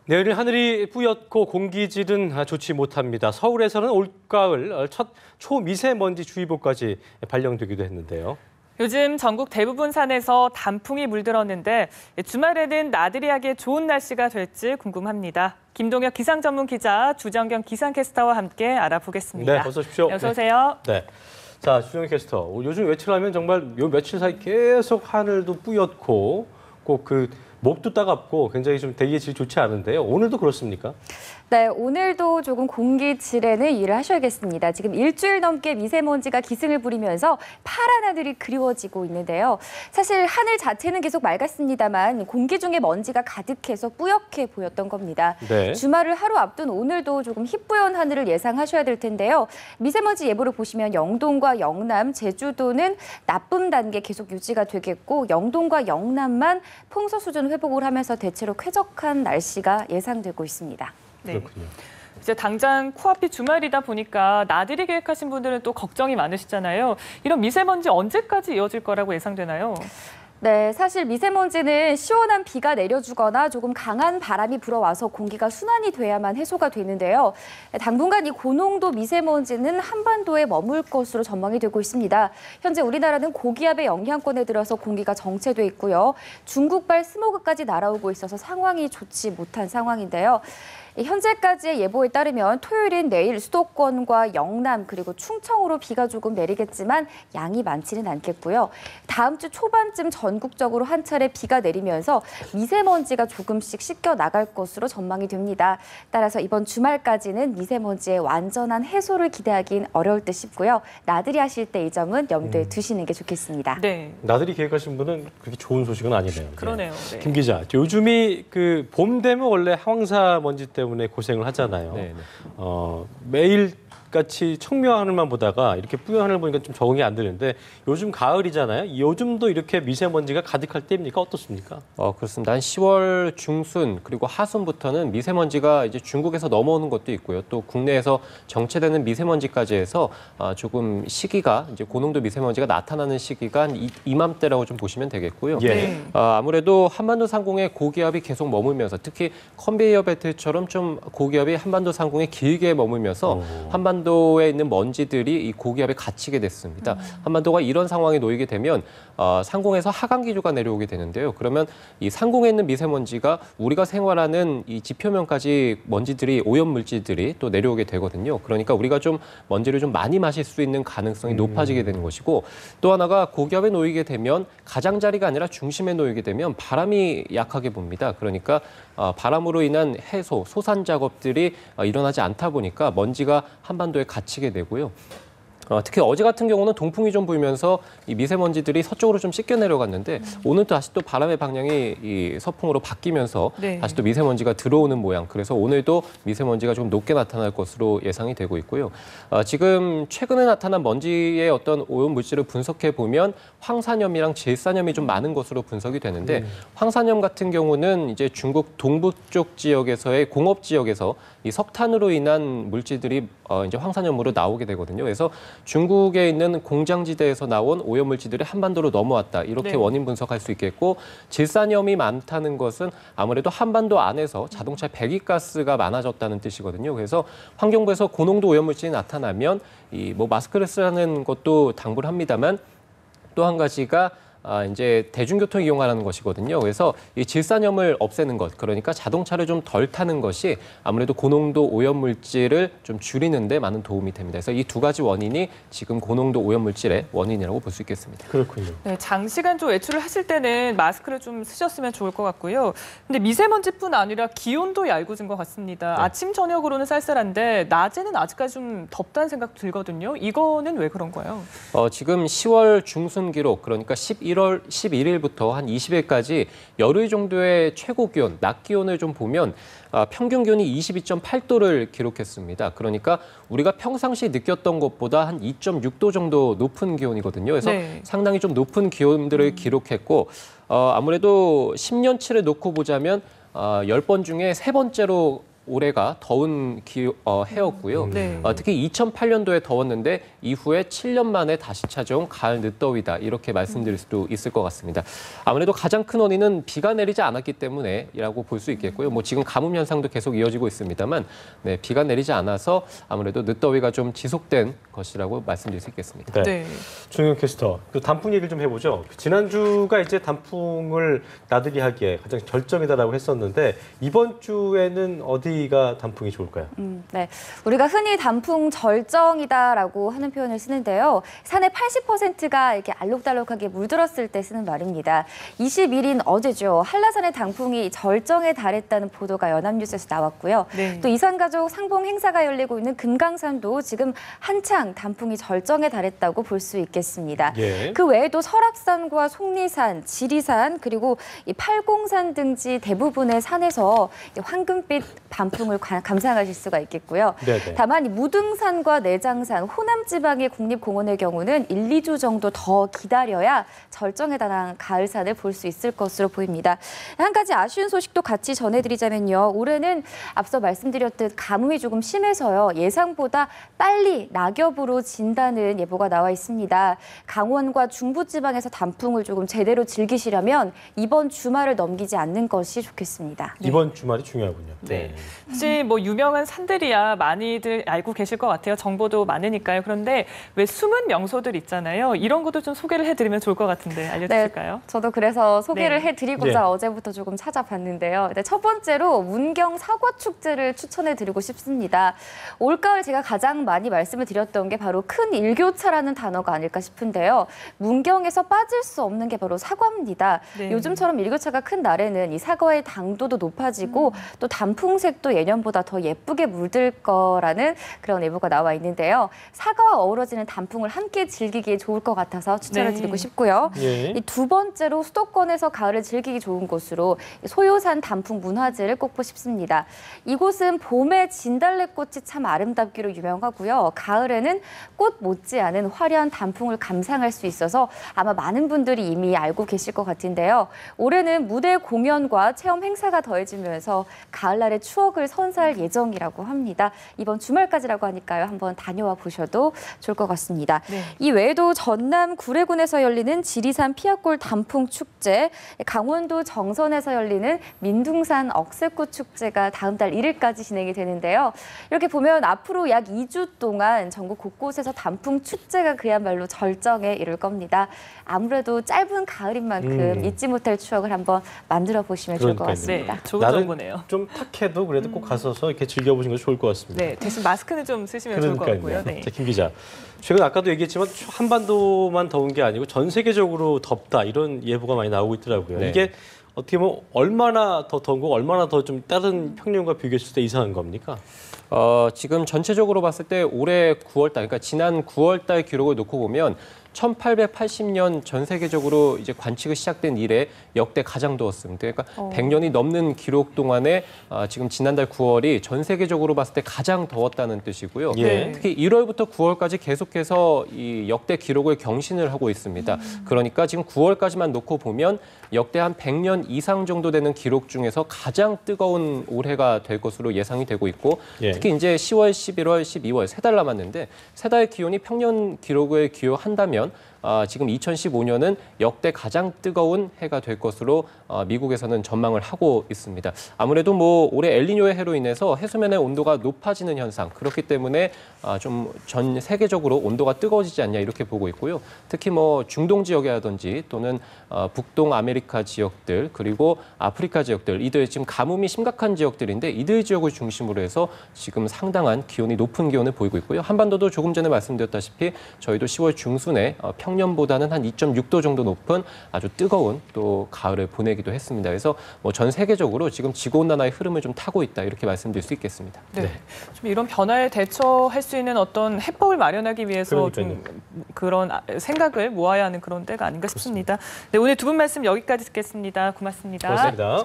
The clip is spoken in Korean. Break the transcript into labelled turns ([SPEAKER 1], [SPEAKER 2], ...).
[SPEAKER 1] 내일 하늘이 뿌옇고 공기질은 좋지 못합니다. 서울에서는 올가을 첫 초미세먼지 주의보까지 발령되기도 했는데요.
[SPEAKER 2] 요즘 전국 대부분 산에서 단풍이 물들었는데 주말에는 나들이하기에 좋은 날씨가 될지 궁금합니다. 김동혁 기상전문 기자, 주정경 기상캐스터와 함께 알아보겠습니다.
[SPEAKER 1] 네, 어서 오십시오.
[SPEAKER 2] 어서 오세요.
[SPEAKER 1] 네. 자, 주정경 캐스터. 요즘 외출하면 정말 요 며칠 사이 계속 하늘도 뿌옇고 꼭 목도 따갑고 굉장히 좀 대기의 질이 좋지 않은데요. 오늘도 그렇습니까?
[SPEAKER 3] 네, 오늘도 조금 공기 질에는 유의를 하셔야겠습니다. 지금 일주일 넘게 미세먼지가 기승을 부리면서 파란 하늘이 그리워지고 있는데요. 사실 하늘 자체는 계속 맑았습니다만 공기 중에 먼지가 가득해서 뿌옇게 보였던 겁니다.
[SPEAKER 1] 네.
[SPEAKER 3] 주말을 하루 앞둔 오늘도 조금 희뿌연 하늘을 예상하셔야 될 텐데요. 미세먼지 예보를 보시면 영동과 영남, 제주도는 나쁨 단계 계속 유지가 되겠고 영동과 영남만 풍소 수준 회복을 하면서 대체로 쾌적한 날씨가 예상되고 있습니다.
[SPEAKER 2] 네.
[SPEAKER 1] 그렇군요.
[SPEAKER 2] 이제 당장 코앞이 주말이다 보니까 나들이 계획하신 분들은 또 걱정이 많으시잖아요. 이런 미세먼지 언제까지 이어질 거라고 예상되나요?
[SPEAKER 3] 네, 사실 미세먼지는 시원한 비가 내려주거나 조금 강한 바람이 불어와서 공기가 순환이 돼야만 해소가 되는데요. 당분간 이 고농도 미세먼지는 한반도에 머물 것으로 전망이 되고 있습니다. 현재 우리나라는 고기압의 영향권에 들어서 공기가 정체돼 있고요. 중국발 스모그까지 날아오고 있어서 상황이 좋지 못한 상황인데요. 현재까지의 예보에 따르면 토요일인 내일 수도권과 영남 그리고 충청으로 비가 조금 내리겠지만 양이 많지는 않겠고요. 다음 주 초반쯤 전국적으로 한 차례 비가 내리면서 미세먼지가 조금씩 씻겨 나갈 것으로 전망이 됩니다. 따라서 이번 주말까지는 미세먼지의 완전한 해소를 기대하긴 어려울 듯 싶고요. 나들이 하실 때 이 점은 염두에 두시는 게 좋겠습니다.
[SPEAKER 2] 네.
[SPEAKER 1] 나들이 계획하신 분은 그렇게 좋은 소식은 아니네요.
[SPEAKER 2] 그러네요. 네.
[SPEAKER 1] 김 기자, 요즘이 봄 되면 원래 황사 먼지 때문에 고생을 하잖아요.
[SPEAKER 4] 네.
[SPEAKER 1] 매일같이 청명 하늘만 보다가 이렇게 뿌연 하늘 보니까 좀 적응이 안 되는데 요즘 가을이잖아요. 요즘도 이렇게 미세먼지가 가득할 때입니까? 어떻습니까?
[SPEAKER 4] 그렇습니다. 한 10월 중순 그리고 하순부터는 미세먼지가 이제 중국에서 넘어오는 것도 있고요. 또 국내에서 정체되는 미세먼지까지 해서 조금 시기가 이제 고농도 미세먼지가 나타나는 시기가 한 이맘때라고 좀 보시면 되겠고요.
[SPEAKER 1] 예.
[SPEAKER 4] 아무래도 한반도 상공에 고기압이 계속 머물면서 특히 컨베이어 벨트처럼 좀 고기압이 한반도 상공에 길게 머물면서 한반도에 있는 먼지들이 이 고기압에 갇히게 됐습니다. 한반도가 이런 상황에 놓이게 되면 상공에서 하강 기류가 내려오게 되는데요. 그러면 이 상공에 있는 미세먼지가 우리가 생활하는 이 지표면까지 먼지들이 오염 물질들이 또 내려오게 되거든요. 그러니까 우리가 좀 먼지를 좀 많이 마실 수 있는 가능성이 높아지게 되는 것이고 또 하나가 고기압에 놓이게 되면 가장자리가 아니라 중심에 놓이게 되면 바람이 약하게 붑니다. 그러니까 바람으로 인한 해소, 소산 작업들이 일어나지 않다 보니까 먼지가 한반도에 갇히게 되고요. 특히 어제 같은 경우는 동풍이 좀 불면서 이 미세먼지들이 서쪽으로 좀 씻겨 내려갔는데 오늘 또 다시 또 바람의 방향이 이 서풍으로 바뀌면서
[SPEAKER 2] 네.
[SPEAKER 4] 다시 또 미세먼지가 들어오는 모양. 그래서 오늘도 미세먼지가 좀 높게 나타날 것으로 예상이 되고 있고요. 지금 최근에 나타난 먼지의 어떤 오염 물질을 분석해 보면 황산염이랑 질산염이 좀 많은 것으로 분석이 되는데 황산염 같은 경우는 이제 중국 동부 쪽 지역에서의 공업 지역에서 이 석탄으로 인한 물질들이 이제 황산염으로 나오게 되거든요. 그래서 중국에 있는 공장지대에서 나온 오염물질들이 한반도로 넘어왔다. 이렇게
[SPEAKER 2] 네.
[SPEAKER 4] 원인 분석할 수 있겠고 질산염이 많다는 것은 아무래도 한반도 안에서 자동차 배기가스가 많아졌다는 뜻이거든요. 그래서 환경부에서 고농도 오염물질이 나타나면 마스크를 쓰라는 것도 당부를 합니다만 또 한 가지가 이제 대중교통 이용하라는 것이거든요. 그래서 이 질산염을 없애는 것, 그러니까 자동차를 좀 덜 타는 것이 아무래도 고농도 오염물질을 좀 줄이는 데 많은 도움이 됩니다. 그래서 이 두 가지 원인이 지금 고농도 오염물질의 원인이라고 볼 수 있겠습니다.
[SPEAKER 1] 그렇군요.
[SPEAKER 2] 네, 장시간 좀 외출을 하실 때는 마스크를 좀 쓰셨으면 좋을 것 같고요. 근데 미세먼지뿐 아니라 기온도 얄궂은 것 같습니다.
[SPEAKER 1] 네.
[SPEAKER 2] 아침, 저녁으로는 쌀쌀한데 낮에는 아직까지 좀 덥다는 생각 들거든요. 이거는 왜 그런가요?
[SPEAKER 4] 지금 10월 중순 기록, 그러니까 11월 11일부터 한 20일까지 열흘 정도의 최고 기온, 낮 기온을 좀 보면 평균 기온이 22.8도를 기록했습니다. 그러니까 우리가 평상시 느꼈던 것보다 한 2.6도 정도 높은 기온이거든요. 그래서
[SPEAKER 2] 네.
[SPEAKER 4] 상당히 좀 높은 기온들을 기록했고 아무래도 10년치를 놓고 보자면 10번 중에 3번째로 올해가 더운 해였고요.
[SPEAKER 2] 네.
[SPEAKER 4] 특히 2008년도에 더웠는데 이후에 7년 만에 다시 찾아온 가을 늦더위다 이렇게 말씀드릴 수도 있을 것 같습니다. 아무래도 가장 큰 원인은 비가 내리지 않았기 때문에라고 볼 수 있겠고요. 뭐 지금 가뭄 현상도 계속 이어지고 있습니다만 네, 비가 내리지 않아서 아무래도 늦더위가 좀 지속된 것이라고 말씀드릴 수 있겠습니다.
[SPEAKER 1] 네.
[SPEAKER 2] 네.
[SPEAKER 1] 중영 캐스터, 그 단풍 얘기를 좀 해보죠. 지난주가 이제 단풍을 나들이 하기에 가장 절정이다라고 했었는데 이번 주에는 어디가 단풍이 좋을까요?
[SPEAKER 3] 네, 우리가 흔히 단풍 절정이다라고 하는 표현을 쓰는데요. 산의 80%가 이렇게 알록달록하게 물들었을 때 쓰는 말입니다. 20일인 어제죠. 한라산의 단풍이 절정에 달했다는 보도가 연합뉴스에서 나왔고요.
[SPEAKER 2] 네.
[SPEAKER 3] 또 이산가족 상봉 행사가 열리고 있는 금강산도 지금 한창 단풍이 절정에 달했다고 볼 수 있겠습니다.
[SPEAKER 1] 예.
[SPEAKER 3] 그 외에도 설악산과 속리산, 지리산 그리고 이 팔공산 등지 대부분의 산에서 이 황금빛 단풍을 감상하실 수가 있겠고요.
[SPEAKER 1] 네네.
[SPEAKER 3] 다만 이 무등산과 내장산, 호남 지방의 국립공원의 경우는 1, 2주 정도 더 기다려야 절정에 달한 가을산을 볼 수 있을 것으로 보입니다. 한 가지 아쉬운 소식도 같이 전해드리자면요. 올해는 앞서 말씀드렸듯 가뭄이 조금 심해서요. 예상보다 빨리 낙엽으로 진다는 예보가 나와 있습니다. 강원과 중부지방에서 단풍을 조금 제대로 즐기시려면 이번 주말을 넘기지 않는 것이 좋겠습니다.
[SPEAKER 1] 이번 주말이 중요하군요.
[SPEAKER 2] 네. 혹시 뭐 유명한 산들이야 많이들 알고 계실 것 같아요. 정보도 많으니까요. 그런데 왜 숨은 명소들 있잖아요. 이런 것도 좀 소개를 해드리면 좋을 것 같은데 알려주실까요?
[SPEAKER 3] 네, 저도 그래서 소개를
[SPEAKER 2] 네.
[SPEAKER 3] 해드리고자
[SPEAKER 1] 네.
[SPEAKER 3] 어제부터 조금 찾아봤는데요. 네, 첫 번째로 문경 사과축제를 추천해드리고 싶습니다. 올가을 제가 가장 많이 말씀을 드렸던 게 바로 큰 일교차라는 단어가 아닐까 싶은데요. 문경에서 빠질 수 없는 게 바로 사과입니다.
[SPEAKER 2] 네.
[SPEAKER 3] 요즘처럼 일교차가 큰 날에는 이 사과의 당도도 높아지고 또 단풍색도 예년보다 더 예쁘게 물들 거라는 그런 예보가 나와 있는데요. 사과와 어우러지는 단풍을 함께 즐기기에 좋을 것 같아서 추천을
[SPEAKER 2] 네.
[SPEAKER 3] 드리고 싶고요.
[SPEAKER 1] 예.
[SPEAKER 3] 이 두 번째로 수도권에서 가을을 즐기기 좋은 곳으로 소요산 단풍 문화제를 꼽고 싶습니다. 이곳은 봄에 진달래꽃이 참 아름답기로 유명하고요. 가을에는 꽃 못지않은 화려한 단풍을 감상할 수 있어서 아마 많은 분들이 이미 알고 계실 것 같은데요. 올해는 무대 공연과 체험 행사가 더해지면서 가을날의 추억을 선사할 예정이라고 합니다. 이번 주말까지라고 하니까요. 한번 다녀와 보셔도 좋을 것 같습니다.
[SPEAKER 2] 네.
[SPEAKER 3] 이 외에도 전남 구례군에서 열리는 지리산 피아골 단풍 축제, 강원도 정선에서 열리는 민둥산 억새꽃 축제가 다음 달 1일까지 진행이 되는데요. 이렇게 보면 앞으로 약 2주 동안 전국 곳곳에서 단풍 축제가 그야말로 절정에 이를 겁니다. 아무래도 짧은 가을인 만큼 잊지 못할 추억을 한번 만들어 보시면 좋을 것
[SPEAKER 1] 그러니까요.
[SPEAKER 2] 네,
[SPEAKER 3] 같습니다.
[SPEAKER 2] 좋은
[SPEAKER 1] 나는
[SPEAKER 2] 정보네요.
[SPEAKER 1] 좀 탁해도 그래도 꼭 가서서 이렇게 즐겨보시는 것이 좋을 것 같습니다.
[SPEAKER 2] 네, 대신 마스크는 좀 쓰시면 좋을 것 같고요. 네.
[SPEAKER 1] 자, 김 기자. 최근 아까도 얘기했지만 한반도만 더운 게 아니고 전 세계적으로 덥다 이런 예보가 많이 나오고 있더라고요.
[SPEAKER 4] 네.
[SPEAKER 1] 이게 어떻게 보면 얼마나 더 더운 거 얼마나 더 좀 다른 평년과 비교했을 때 이상한 겁니까?
[SPEAKER 4] 지금 전체적으로 봤을 때 올해 9월 달, 그러니까 지난 9월 달 기록을 놓고 보면 1880년 전 세계적으로 이제 관측이 시작된 이래 역대 가장 더웠습니다. 그러니까 100년이 넘는 기록 동안에 지금 지난달 9월이 전 세계적으로 봤을 때 가장 더웠다는 뜻이고요.
[SPEAKER 1] 예.
[SPEAKER 4] 특히 1월부터 9월까지 계속해서 이 역대 기록을 경신을 하고 있습니다. 그러니까 지금 9월까지만 놓고 보면 역대 한 100년 이상 정도 되는 기록 중에서 가장 뜨거운 올해가 될 것으로 예상이 되고 있고
[SPEAKER 1] 예.
[SPEAKER 4] 특히 이제 10월, 11월, 12월 세 달 남았는데 세 달 기온이 평년 기록을 기여한다면 지금 2015년은 역대 가장 뜨거운 해가 될 것으로 미국에서는 전망을 하고 있습니다. 아무래도 뭐 올해 엘니뇨의 해로 인해서 해수면의 온도가 높아지는 현상, 그렇기 때문에 좀 전 세계적으로 온도가 뜨거워지지 않냐 이렇게 보고 있고요. 특히 뭐 중동 지역이라든지 또는 북동 아메리카 지역들 그리고 아프리카 지역들 이들 지금 가뭄이 심각한 지역들인데 이들 지역을 중심으로 해서 지금 상당한 기온이 높은 기온을 보이고 있고요. 한반도도 조금 전에 말씀드렸다시피 저희도 10월 중순에 평년보다는 한 2.6도 정도 높은 아주 뜨거운 또 가을을 보내기도 했습니다. 그래서 뭐 전 세계적으로 지금 지구온난화의 흐름을 좀 타고 있다 이렇게 말씀드릴 수 있겠습니다.
[SPEAKER 2] 네. 좀 이런 변화에 대처할 수 있는 어떤 해법을 마련하기 위해서 좀 그런 생각을 모아야 하는 그런 때가 아닌가 싶습니다. 네, 오늘 두 분 말씀 여기까지 듣겠습니다. 고맙습니다.
[SPEAKER 1] 고맙습니다.